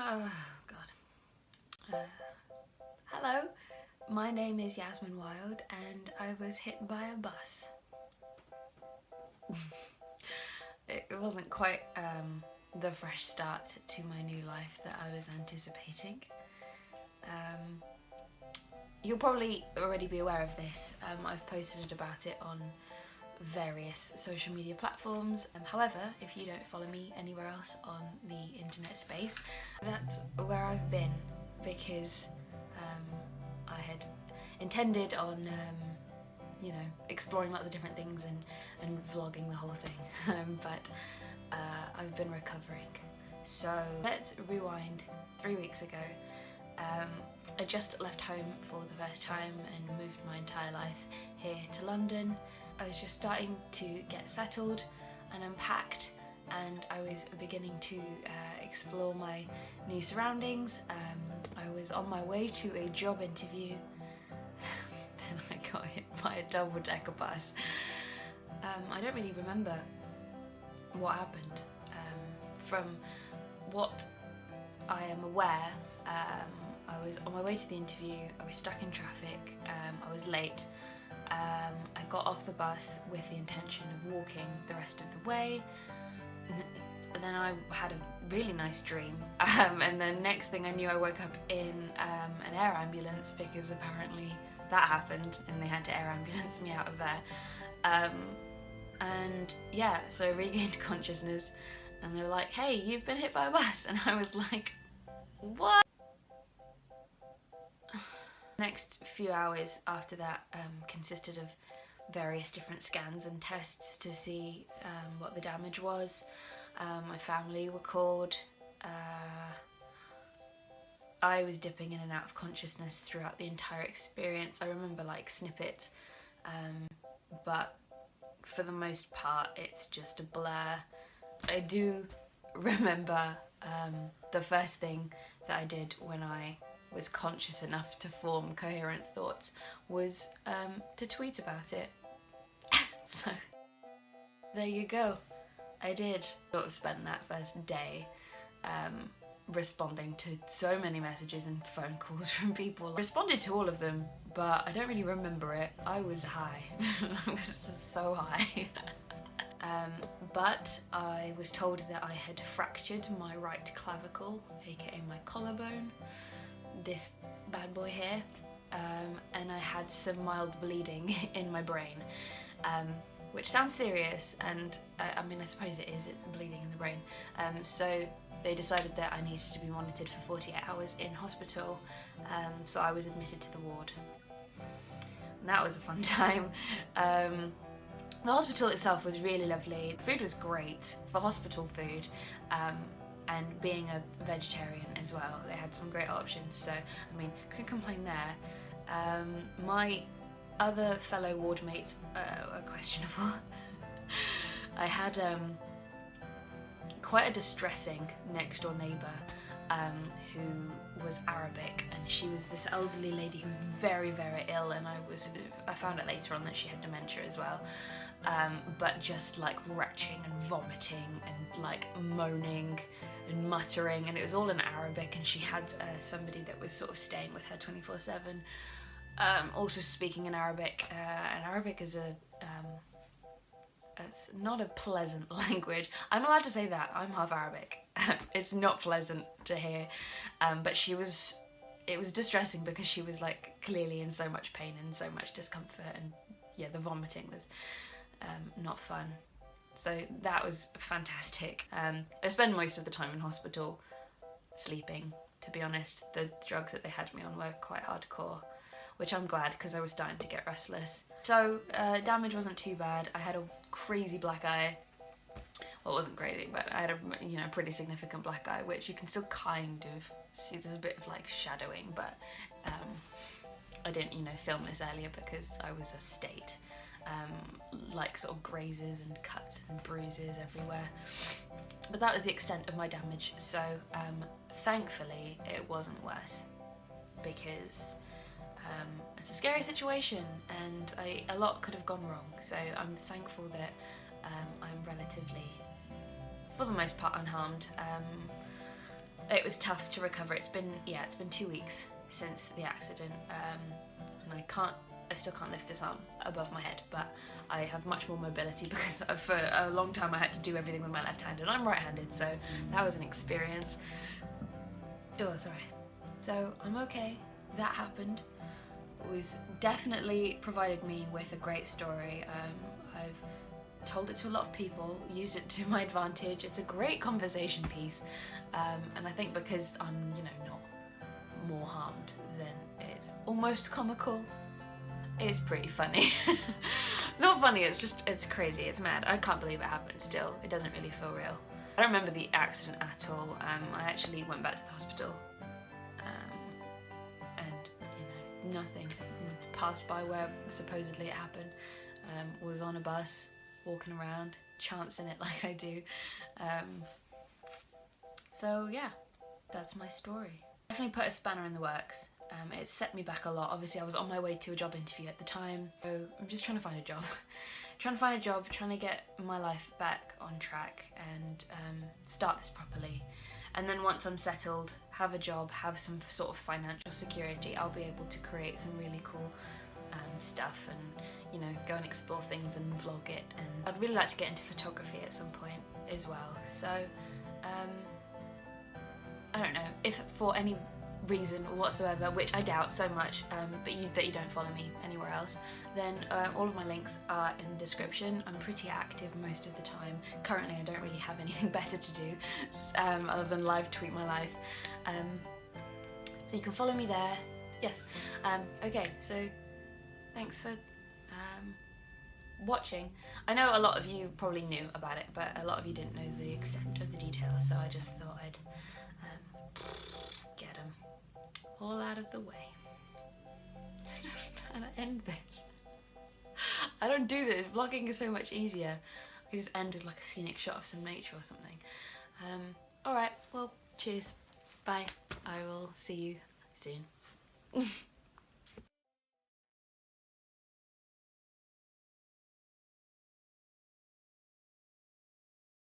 Oh, God. Hello, my name is Yasmin Wilde and I was hit by a bus. It wasn't quite the fresh start to my new life that I was anticipating. You'll probably already be aware of this. I've posted about it on various social media platforms. However, if you don't follow me anywhere else on the internet space, that's where I've been, because I had intended on exploring lots of different things and vlogging the whole thing. But I've been recovering. So let's rewind 3 weeks ago. I just left home for the first time and moved my entire life here to London. I was just starting to get settled and unpacked, and I was beginning to explore my new surroundings. I was on my way to a job interview. Then I got hit by a double-decker bus. I don't really remember what happened. From what I am aware, I was on my way to the interview, I was stuck in traffic, I was late. I got off the bus with the intention of walking the rest of the way, and then I had a really nice dream, and then next thing I knew I woke up in an air ambulance, because apparently that happened and they had to air ambulance me out of there. And yeah, so I regained consciousness and they were like, hey, you've been hit by a bus, and I was like, what? Next few hours after that consisted of various different scans and tests to see what the damage was. My family were called. I was dipping in and out of consciousness throughout the entire experience. I remember like snippets, but for the most part it's just a blur. I do remember the first thing that I did when I was conscious enough to form coherent thoughts was to tweet about it. So there you go. I did sort of spend that first day responding to so many messages and phone calls from people. I responded to all of them, but I don't really remember it. I was high. I was just so high. But I was told that I had fractured my right clavicle, aka my collarbone, this bad boy here, and I had some mild bleeding in my brain, which sounds serious, and I mean, I suppose it is, it's bleeding in the brain. So they decided that I needed to be monitored for 48 hours in hospital, so I was admitted to the ward. And that was a fun time. The hospital itself was really lovely. Food was great for hospital food, and being a vegetarian as well, they had some great options, so I mean, couldn't complain there. My other fellow ward mates were questionable. I had quite a distressing next door neighbour who was Arabic, and she was this elderly lady who was very, very ill, and I found out later on that she had dementia as well. But just like retching and vomiting and like moaning and muttering, and it was all in Arabic, and she had somebody that was sort of staying with her 24/7, also speaking in Arabic, and Arabic is it's not a pleasant language. I'm allowed to say that, I'm half Arabic. It's not pleasant to hear, but it was distressing because she was like clearly in so much pain and so much discomfort, and yeah, the vomiting was not fun. So that was fantastic. I spent most of the time in hospital sleeping, to be honest. The drugs that they had me on were quite hardcore, which I'm glad, because I was starting to get restless. So damage wasn't too bad. I had a crazy black eye. Well, it wasn't crazy, but I had a pretty significant black eye, which you can still kind of see. There's a bit of like shadowing, but I didn't film this earlier because I was a state. Like sort of grazes and cuts and bruises everywhere. But that was the extent of my damage, so thankfully it wasn't worse, because it's a scary situation and a lot could have gone wrong, so I'm thankful that I'm relatively, for the most part, unharmed. It was tough to recover. It's been 2 weeks since the accident, and I still can't lift this arm above my head, but I have much more mobility because for a long time I had to do everything with my left hand, and I'm right-handed, so that was an experience. Oh, sorry. So I'm okay. That happened. It was definitely provided me with a great story. I've told it to a lot of people, used it to my advantage. It's a great conversation piece, and I think because I'm, not more harmed than it's almost comical, it's pretty funny. Not funny, it's crazy, it's mad. I can't believe it happened still. It doesn't really feel real. I don't remember the accident at all. I actually went back to the hospital, and nothing. Passed by where supposedly it happened. Was on a bus, walking around, chancing it like I do. So yeah, that's my story. Definitely put a spanner in the works. It set me back a lot. Obviously I was on my way to a job interview at the time, so I'm just trying to find a job. Trying to get my life back on track and start this properly. And then once I'm settled, have a job, have some sort of financial security, I'll be able to create some really cool stuff and, go and explore things and vlog it. And I'd really like to get into photography at some point as well. So, I don't know, if for any reason whatsoever, which I doubt so much, but that you don't follow me anywhere else, then all of my links are in the description. I'm pretty active most of the time. Currently I don't really have anything better to do other than live tweet my life, so you can follow me there. Yes. Okay, so thanks for watching. I know a lot of you probably knew about it, but a lot of you didn't know the extent of the details, so I just thought I'd get them all out of the way. And I end this. I don't do this. Vlogging is so much easier. I can just end with like a scenic shot of some nature or something. Alright, well, cheers. Bye. I will see you soon.